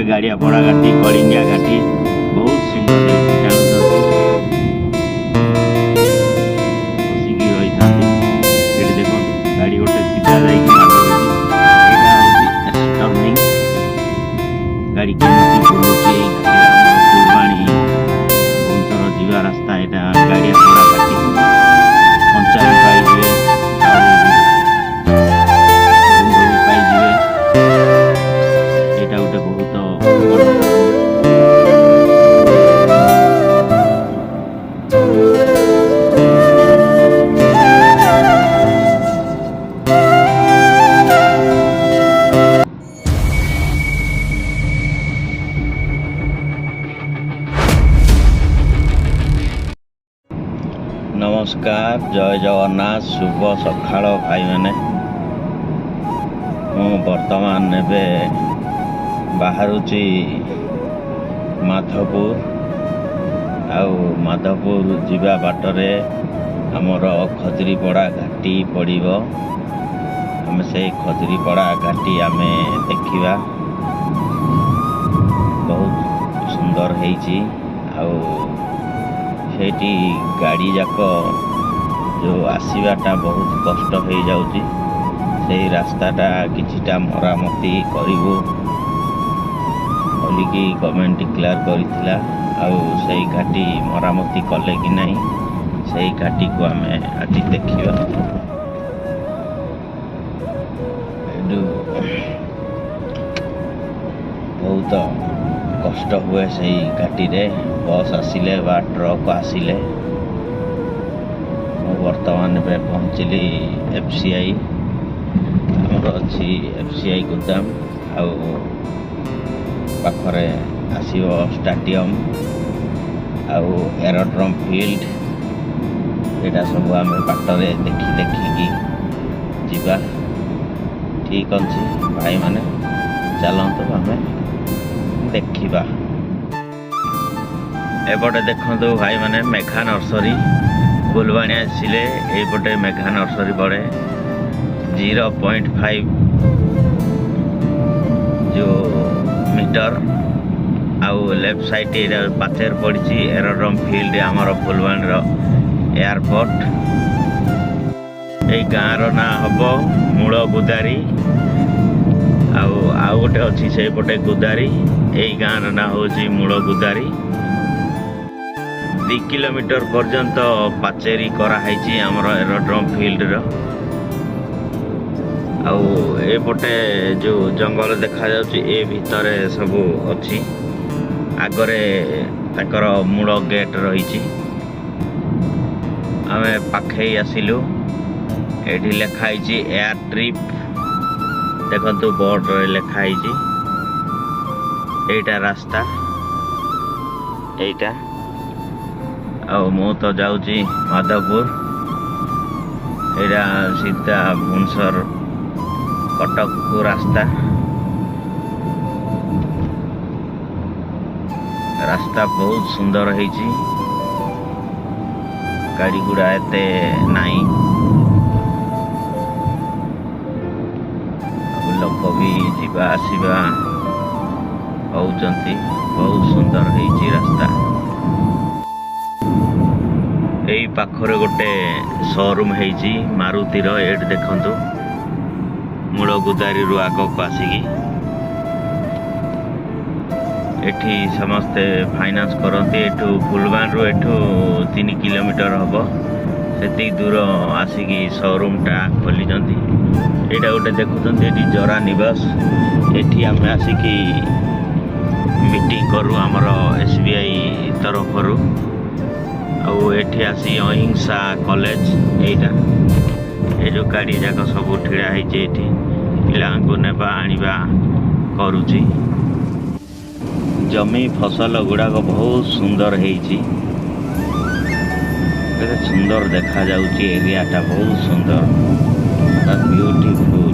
गाड़िया पड़ा घाटी कलिंगा घाटी बहुत सुंदर बसिकी रही था देखो गाड़ी गोटे सीधा टर्निंग गाड़ी केमती बुलूची फुलबाणी भुवनेश्वर जीवा रास्ता यहाँ गाड़िया पड़ा घाटी पंचायत पाइबे नमस्कार जय जगन्नाथ शुभ सकाळ भाई मैंने मु वर्तमान एबे बाहरुची माधवपुर माधवपुर जीवा बाटरे आमर खजुरीपड़ा घाटी पड़िबो आम से खजुरीपड़ा घाटी आमे देखिबा बहुत सुंदर हेची सेठी गाड़ी जाक जो आसवाटा बहुत कष्ट हो जाउची से रास्ताटा किछिटा मरामती करिवो बोलिकी गवर्नमेंट डिक्लेयर करिथिला से घाटी मरामती कले कि नहीं से घाटी को आम आज देखिबा बहुत कष्ट हुए से घाटी रे बस आसिले बा ट्रक आसिले वर्तमान पे पहुँचली एफसीआई आमर अच्छी एफसीआई गोदाम पाखरे आसीबो स्टाडियम एरोड्रम फील्ड एटा सब आम बाटरे देखिकी जीवा ठीक अच्छी भाई माने चलतु आम देखा एपटे देखु भाई माने मेघा नर्सरी फुलबाणी आसिले एपटे मेघा नर्सरी पड़े 0.5 जो मीटर आउ लेफ्ट साइड पाचेर पड़ी एरोड्रम फील्ड आमर फुलबाणी एयरपोर्ट ये गाँव ना हम मूल गुदारी आउ गोटे अच्छी से पटे गुदारी यही गाँव ना हूँ मूल गुदारी 2 किलोमीटर पर्यंत पाचेरी कराई आमर एरोड्रम फील्ड एपटे जो जंगल देखा जाउची ए भितर सब अच्छी आगरे ताकर मूल गेट रही आम पाखे आसिलु एठी लिखाई एयर ट्रिप देखु बोर्ड रे लिखाई एटा रास्ता एटा मु तो जाऊँगी माधवपुर एटा सीधा भुवनेश्वर कटक को रास्ता बहुत सुंदर है गाड़ी गुड़ा एते नाई लोक भी जीवा आसवा होउचंती बहुत सुंदर है रास्ता यही पाखरे गोटे शोरूम है मारुतिर एट देखु मूल गुदारी आग को आसिकी एठी समस्ते फाइनान्स करते एठू फुलबाणी एठू 3 किलोमीटर हम से दूर आसिकी शोरूमटा खोली यहाँ गोटे देखुं ये जरा निवास एठी आम आसिकी मीटिंग करूँ आमर SBI तरफ एठी आसी अहिंसा कॉलेज यहाँ जो गाड़ी जाक सब ठिड़ा है पिला नेबा आनिबा करुची जमी फसल गुड़ाक बहुत सुंदर है सुंदर देखा जाउची एरियाटा बहुत सुंदर ब्यूटीफुल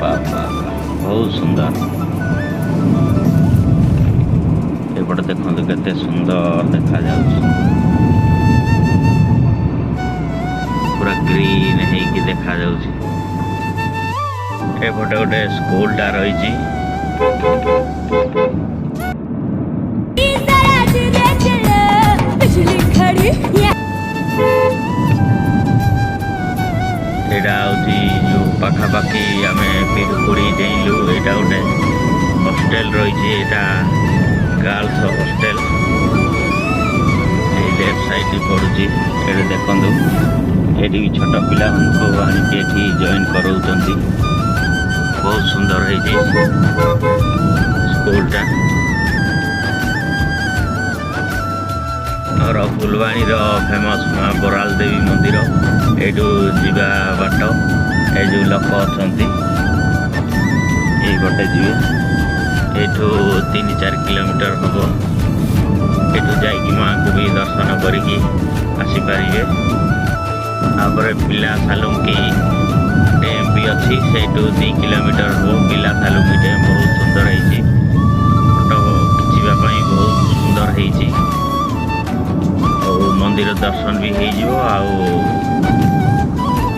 बहुत सुंदर एपटे देखो केते सुंदर देखा जाउची पूरा ग्रीन है कि देखा जाउची एपटे गोटे स्कूलटा रही रही एटा गर्ल्स हॉस्टल लेफ्ट साइड पड़ुची ये देखु ये छोट पिला आनिक जॉइन कराउछंती बहुत सुंदर है स्कूलटा और फुलवाणी फेमस बराल देवी मंदिर एठू जीवा बाट ये जो लोक अच्छा ये गटे जी एठू 3-4 किलोमीटर हम एठू जाइकी माँ को भी दर्शन करिकी आसीपारे तापर पिला सालुंकी डैम भी अच्छी से 2 किलोमीटर हम पिला सालुंकी डैम बहुत सुंदर है फोटो खिंचापी बहुत सुंदर है मंदिर दर्शन भी हो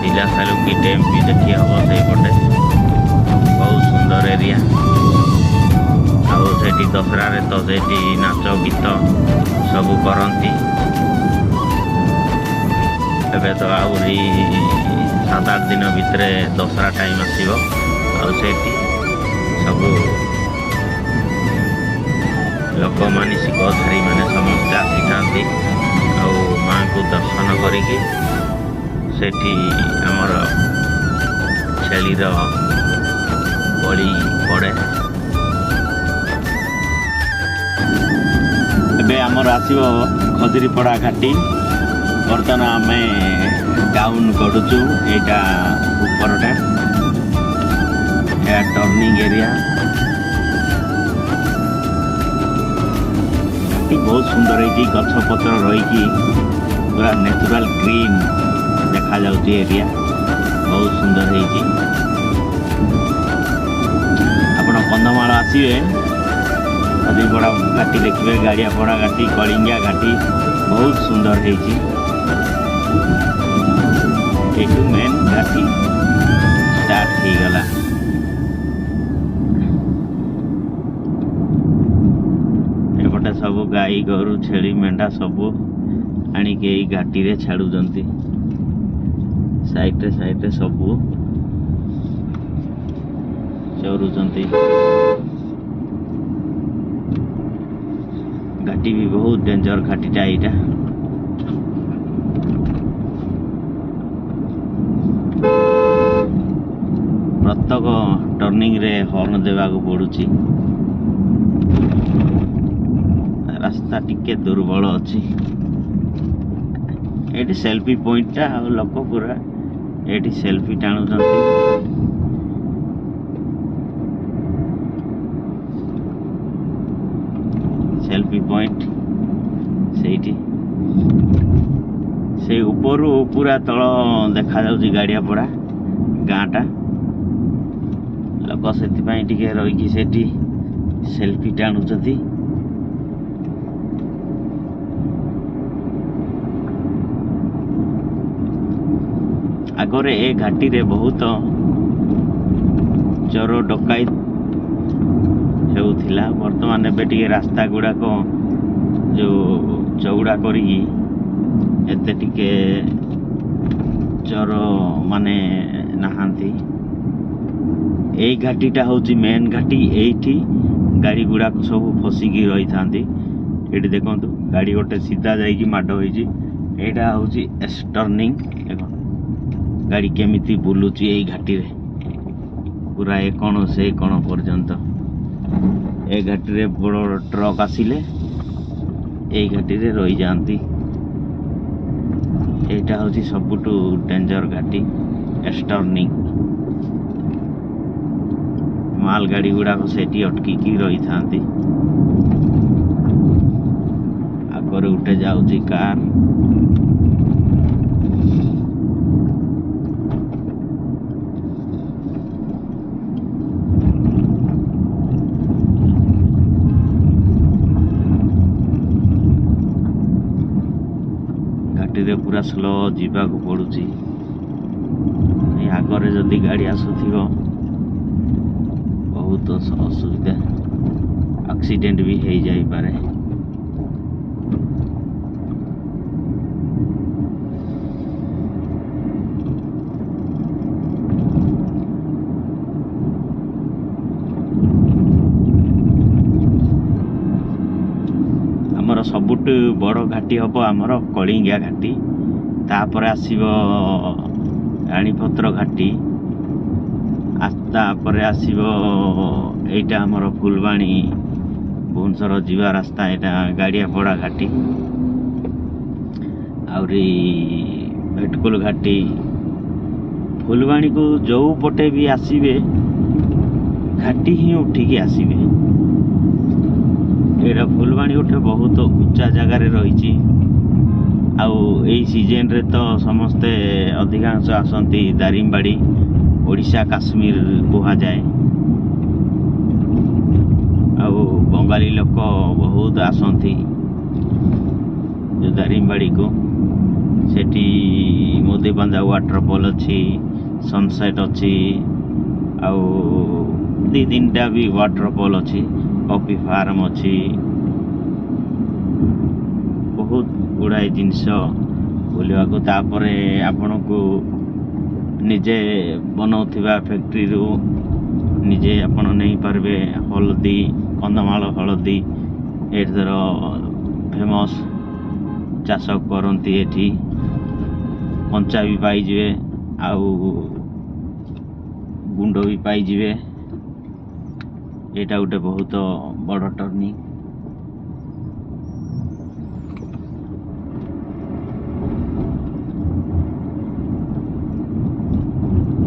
पिला सालुंकी डैम भी देखी हम से पटे बहुत सुंदर एरिया आठी दशहरा तो से नाच गीत सब करती एबे तो आहरी 7-8 दिन भितर दशहरा टाइम आसो सब लोक मानसिक धारी मैंने समस्ते आसी था माँ को दर्शन करिकी आमर छेली बलि पड़े एबे आमर आसिबो खजुरीपड़ा घाटी बर्तमान आम डाउन गड़ुचु एटा उपरटा या टर्निंग एरिया बहुत सुंदर है गछ पत्र रही पूरा नेचुरल ग्रीन देखा जाउची एरिया बहुत सुंदर है आपण कंधमाल आसिबे खजुरीपड़ा घाटी देखिए गाड़ियापड़ा घाटी कलिंगा घाटी बहुत सुंदर है मेन घाटी स्टार्ट हो गला एपटे सब गाई गोरु छेली मेंढा सब आणिके घाटी रे छाड़ुचंती साइड सब चरुचंती घाटी भी बहुत डेंजर घाटीटा यहाँ प्रत्येक टर्निंग रे हॉर्न देवा को पड़ुची रास्ता टिके दुर्बल अच्छी ये सेल्फी पॉइंटा लोक पूरा ये सेल्फी टाणुचंती सेल्फी पॉइंट से ऊपर पूरा तल देखा जाउची गाड़ियापड़ा गाँटा लोक से रही सेल्फी टाणुचंती आगरे ए घाटी रे बहुत चोर डकायत होउथिला वर्तमान एबे टिके रास्ता गुड़ाक जो चौड़ा करी एते टिके चोर माने नहांती ए घाटीटा होची मेन घाटी एठी गाड़ी गुड़ाक सब फसिकी रही थांती एठी देखंतु गाड़ी गोटे सीधा जाइकी माड होईची एटा होची टर्निंग देखो गाड़ी केमिति बुलुची ए घाटी रे पूरा ए कोण से कोण पर्यंत ए घाटी रे बड़ ट्रक आसिले ए घाटी रे रही जाती एटा होची सबुटू डेंजर घाटी टर्निंग माल गाड़ी गुड़ाक सेठी अटकी रही थांती आगरे उठे जाउची कार घाटी रे पूरा स्लो जीवा को पड़ुची आगरे जदि गाड़ी आसुथिबो बहुत असुविधा एक्सीडेंट भी हो जाई पारे ସବୁଠୁ ବଡ଼ ଘାଟି ହେବ ଆମର କଳିଙ୍ଗିଆ ଘାଟି, ତାପରେ ଆସିବ ରାଣୀପତ୍ର ଘାଟି, ତାପରେ ଆସିବ ଏଇଟା ଆମର ଫୁଲବାଣୀ ଭୁବନେଶ୍ୱର ଯିବା ରାସ୍ତା, ଏଇଟା ଗାଡ଼ିଆପଡ଼ା ଘାଟି, ଆହୁରି ଭେଟକୁଲ ଘାଟି। ଫୁଲବାଣୀକୁ ଯେଉଁ ପଟେ ବି ଆସିବେ ଘାଟି ହିଁ ଉଠିକି ଆସିବେ। ଏଇଟା ଫୁଲବାଣୀ ଗୋଟେ ବହୁତ ଉଚ୍ଚା ଜାଗାରେ ରହିଛି। ଆଉ ଏଇ ସିଜନରେ ତ ସମସ୍ତେ ଅଧିକାଂଶ ଆସନ୍ତି ଦାରିଙ୍ଗବାଡ଼ି, ଓଡ଼ିଶା କାଶ୍ମୀର କୁହାଯାଏ। ଆଉ ବଙ୍ଗାଳୀ ଲୋକ ବହୁତ ଆସନ୍ତି ଯେଉଁ ଦାରିଙ୍ଗବାଡ଼ିକୁ। ସେଠି ମୁଦିବାନ୍za ୱାଟରଫଲ୍ ଅଛି, ସନସେଟ୍ ଅଛି, ଆଉ ଦୁଇ ତିନିଟା ବି ୱାଟରଫଲ୍ ଅଛି, କଫି ଫାର୍ମ ଅଛି, ବହୁତ ଗୁଡ଼ାଏ ଜିନିଷ ବୁଲିବାକୁ। ତାପରେ ଆପଣଙ୍କୁ ନିଜେ ବନାଉଥିବା ଫ୍ୟାକ୍ଟ୍ରିରୁ ନିଜେ ଆପଣ ନେଇପାରିବେ ହଳଦୀ, କନ୍ଧମାଳ ହଳଦୀ ଏଠାର ଫେମସ୍, ଚାଷ କରନ୍ତି ଏଠି, କଞ୍ଚା ବି ପାଇଯିବେ ଆଉ ଗୁଣ୍ଡ ବି ପାଇଯିବେ। ଏଇଟା ଗୋଟେ ବହୁତ ବଡ଼ ଟର୍ଣ୍ଣିଂ।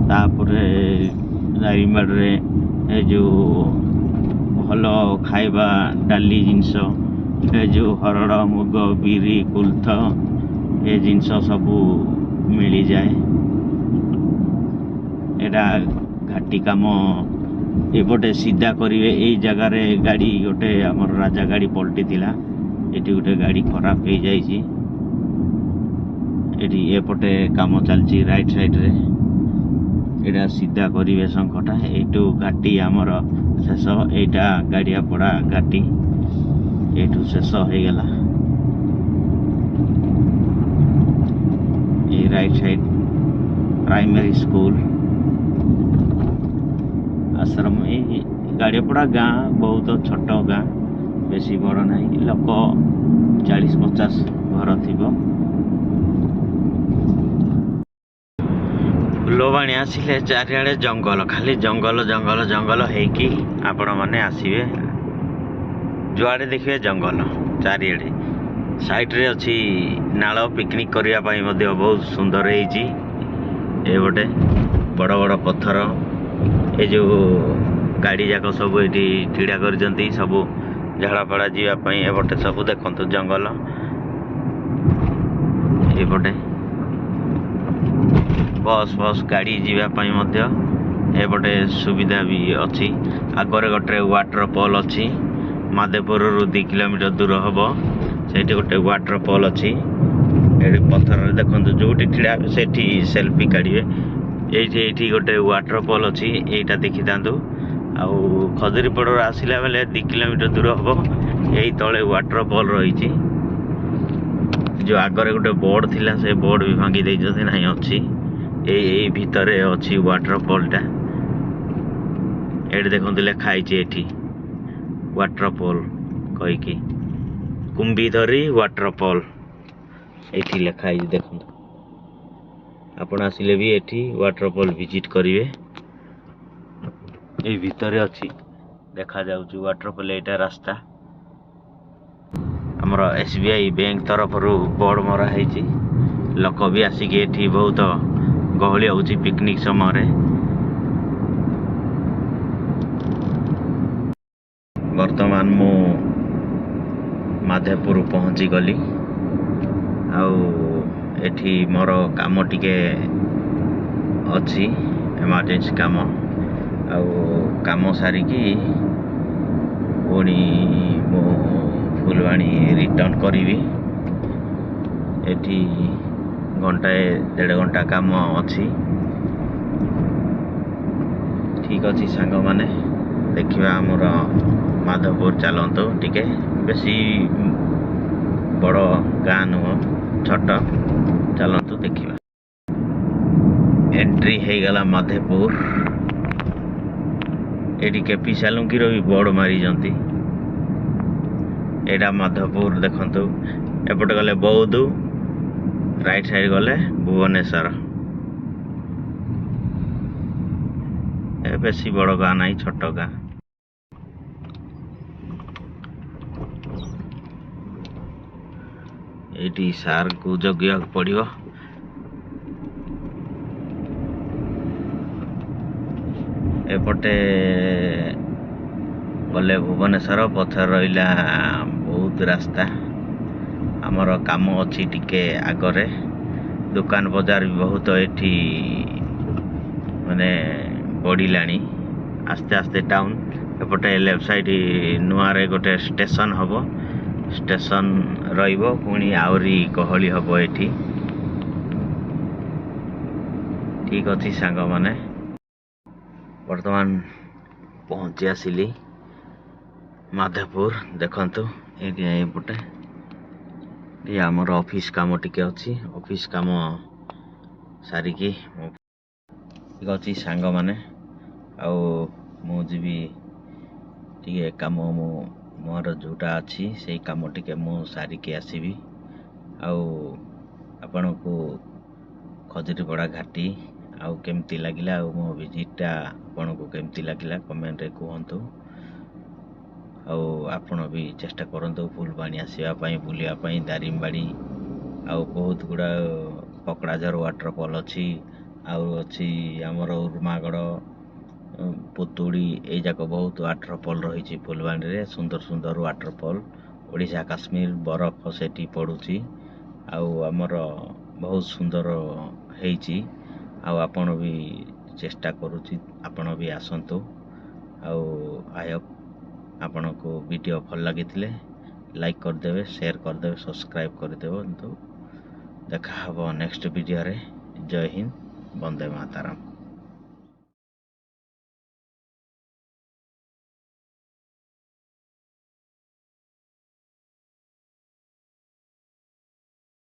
ତାପରେ ଦାରିଙ୍ଗବାଡ଼ିରେ ଏ ଯେଉଁ ଭଲ ଖାଇବା ଡାଲି ଜିନିଷ, ଏ ଯେଉଁ ହରଡ଼, ମୁଗ, ବିରି, କୋଳଥ ଏ ଜିନିଷ ସବୁ ମିଳିଯାଏ। ଏଇଟା ଘାଟି କାମ ଏପଟେ ସିଧା କରିବେ। ଏଇ ଜାଗାରେ ଗାଡ଼ି ଗୋଟେ ଆମର ରାଜା ଗାଡ଼ି ପଲଟିଥିଲା, ଏଠି ଗୋଟେ ଗାଡ଼ି ଖରାପ ହେଇଯାଇଛି। ଏଠି ଏପଟେ କାମ ଚାଲିଛି ରାଇଟ୍ ସାଇଡ଼ରେ। ଏଇଟା ସିଧା କରିବେ ଶଙ୍ଖଟା। ଏଇଠୁ ଘାଟି ଆମର ଶେଷ, ଏଇଟା ଗାଡ଼ିଆପଡ଼ା ଘାଟି, ଏଇଠୁ ଶେଷ ହେଇଗଲା। ଏଇ ରାଇଟ୍ ସାଇଡ଼ ପ୍ରାଇମେରୀ ସ୍କୁଲ, ଆଶ୍ରମ। ଏଇ ଗାଡ଼ିଆପଡ଼ା ଗାଁ ବହୁତ ଛୋଟ ଗାଁ, ବେଶୀ ବଡ଼ ନାହିଁ, ଲୋକ 40-50 ଘର ଥିବ। ଫୁଲବାଣୀ ଆସିଲେ ଚାରିଆଡ଼େ ଜଙ୍ଗଲ, ଖାଲି ଜଙ୍ଗଲ ଜଙ୍ଗଲ ଜଙ୍ଗଲ ହେଇକି ଆପଣମାନେ ଆସିବେ। ଯୁଆଡ଼େ ଦେଖିବେ ଜଙ୍ଗଲ ଚାରିଆଡ଼େ। ସାଇଡ଼ରେ ଅଛି ନାଳ, ପିକନିକ୍ କରିବା ପାଇଁ ମଧ୍ୟ ବହୁତ ସୁନ୍ଦର ହେଇଛି। ଏପଟେ ବଡ଼ ବଡ଼ ପଥର, ଏ ଯେଉଁ ଗାଡ଼ି ଯାକ ସବୁ ଏଠି ଛିଡ଼ା କରିଛନ୍ତି, ସବୁ ଝାଡ଼ାଫାଡ଼ା ଯିବା ପାଇଁ। ଏପଟେ ସବୁ ଦେଖନ୍ତୁ ଜଙ୍ଗଲ। ଏପଟେ ବସ୍ ଗାଡ଼ି ଯିବା ପାଇଁ ମଧ୍ୟ ଏପଟେ ସୁବିଧା ବି ଅଛି। ଆଗରେ ଗୋଟେ ୱାଟରଫଲ୍ ଅଛି, ମାଧେପୁରରୁ 2 କିଲୋମିଟର ଦୂର ହେବ, ସେଇଠି ଗୋଟେ ୱାଟରଫଲ୍ ଅଛି। ଏଠି ପଥରରେ ଦେଖନ୍ତୁ, ଯେଉଁଠି ଛିଡ଼ା ହେବେ ସେଠି ସେଲ୍ଫି କାଢ଼ିବେ। ଏଇଠି ଗୋଟେ ୱାଟରଫଲ୍ ଅଛି, ଏଇଟା ଦେଖିଥାନ୍ତୁ। ଆଉ ଖଜୁରୀପଡ଼ାରୁ ଆସିଲା ବେଳେ 2 କିଲୋମିଟର ଦୂର ହେବ, ଏଇ ତଳେ ୱାଟରଫଲ୍ ରହିଛି। ଯେଉଁ ଆଗରେ ଗୋଟେ ବୋର୍ଡ଼ ଥିଲା, ସେ ବୋର୍ଡ଼ ବି ଭାଙ୍ଗି ଦେଇଛନ୍ତି, ନାହିଁ ଅଛି। ଏଇ ଭିତରେ ଅଛି ୱାଟରଫଲ୍ଟା। ଏଠି ଦେଖନ୍ତୁ ଲେଖା ହେଇଛି ଏଠି ୱାଟରଫଲ୍ କହିକି, କୁମ୍ଭିଧରି ୱାଟରଫଲ୍ ଏଠି ଲେଖା ହେଇଛି ଦେଖନ୍ତୁ। ଆପଣ ଆସିଲେ ବି ଏଠି ୱାଟରଫଲ୍ ଭିଜିଟ୍ କରିବେ। ଏଇ ଭିତରେ ଅଛି, ଦେଖାଯାଉଛି ୱାଟରଫଲ୍। ଏଇଟା ରାସ୍ତା, ଆମର SBI ବ୍ୟାଙ୍କ ତରଫରୁ ବୋର୍ଡ଼ ମରା ହେଇଛି। ଲୋକ ବି ଆସିକି ଏଠି ବହୁତ ଗହଳି ହେଉଛି ପିକନିକ୍ ସମୟରେ। ବର୍ତ୍ତମାନ ମୁଁ ମାଧେପୁର ପହଞ୍ଚିଗଲି। ଆଉ ଏଠି ମୋର କାମ ଟିକେ ଅଛି, ଏମର୍ଜେନ୍ସି କାମ। ଆଉ କାମ ସାରିକି ପୁଣି ମୁଁ ଫୁଲବାଣୀ ରିଟର୍ନ କରିବି। ଏଠି ଘଣ୍ଟାଏ 1.5 ଘଣ୍ଟା କାମ ଅଛି। ଠିକ୍ ଅଛି ସାଙ୍ଗମାନେ, ଦେଖିବା ଆମର ମାଧପୁର। ଚାଲନ୍ତୁ, ଟିକେ ବେଶୀ ବଡ଼ ଗାଁ ନୁହଁ, ଛୋଟ। ଚାଲନ୍ତୁ ଦେଖିବା। ଏଣ୍ଟ୍ରି ହେଇଗଲା ମାଧେପୁର। ଏଠି କେପି ସାଲୁଙ୍କିର ବି ବୋର୍ଡ଼ ମାରିଛନ୍ତି। एटा माधवपुर देखंतु एपटे गले बौद्ध राइट साइड गले भुवनेश्वर बेसी बड़ गाँ ना छोट गाँ ये सार को जगिया पड़ो एपटे गले भुवनेश्वर पथर रहा बहुत रास्ता आमर काम अच्छी टिके आगरे दुकान बजार भी बहुत एठी माने बढ़िलानी आस्ते आस्ते टाउन एपटे लेफ्ट साइड नुआरे गोटे स्टेशन हबो स्टेशन रहिबो पुणी आउरी गहली हबो एठी ठीक अछि सांग माने वर्तमान पहुंची आसिली माधवपुर देखंतु एपटे ये आमर ऑफिस काम टिके अच्छी ऑफिस काम सारिकी ठीक अच्छी सांग माने आउ मु जीवी टिके काम मोर जोटा अच्छी से काम टिके मु सारिकी आसीबी आउ आपण को खजुरीपड़ा घाटी आउ केमती लागिला आउ मो विजिटा आपण को केमती लागिला कमेंट रे कहंतु आउ आपण भी चेष्टा करंतु फुलबाणी आसीबा पई बुलिया पई दारिमबाड़ी आउ बहुत गुड़ा पकड़ाझर वाटरफॉल अच्छी आउ अच्छी आमर उर्मागड़ पुतुड़ी ए जाक बहुत वाटरफॉल रही फुलबाणी रे सुंदर सुंदर वाटरफॉल ओडिशा काश्मीर बरफ सेठी पड़ुची आउ आमर बहुत सुंदर हेची आउ आपण भी चेष्टा करूची आपण भी आसंतु आउ आई होप आपण को वीडियो भल लगी लाइक करदेवे शेयर करदेवे सब्सक्राइब करदेव देखा हबो नेक्स्ट वीडियो रे जय हिंद वंदे मातरम।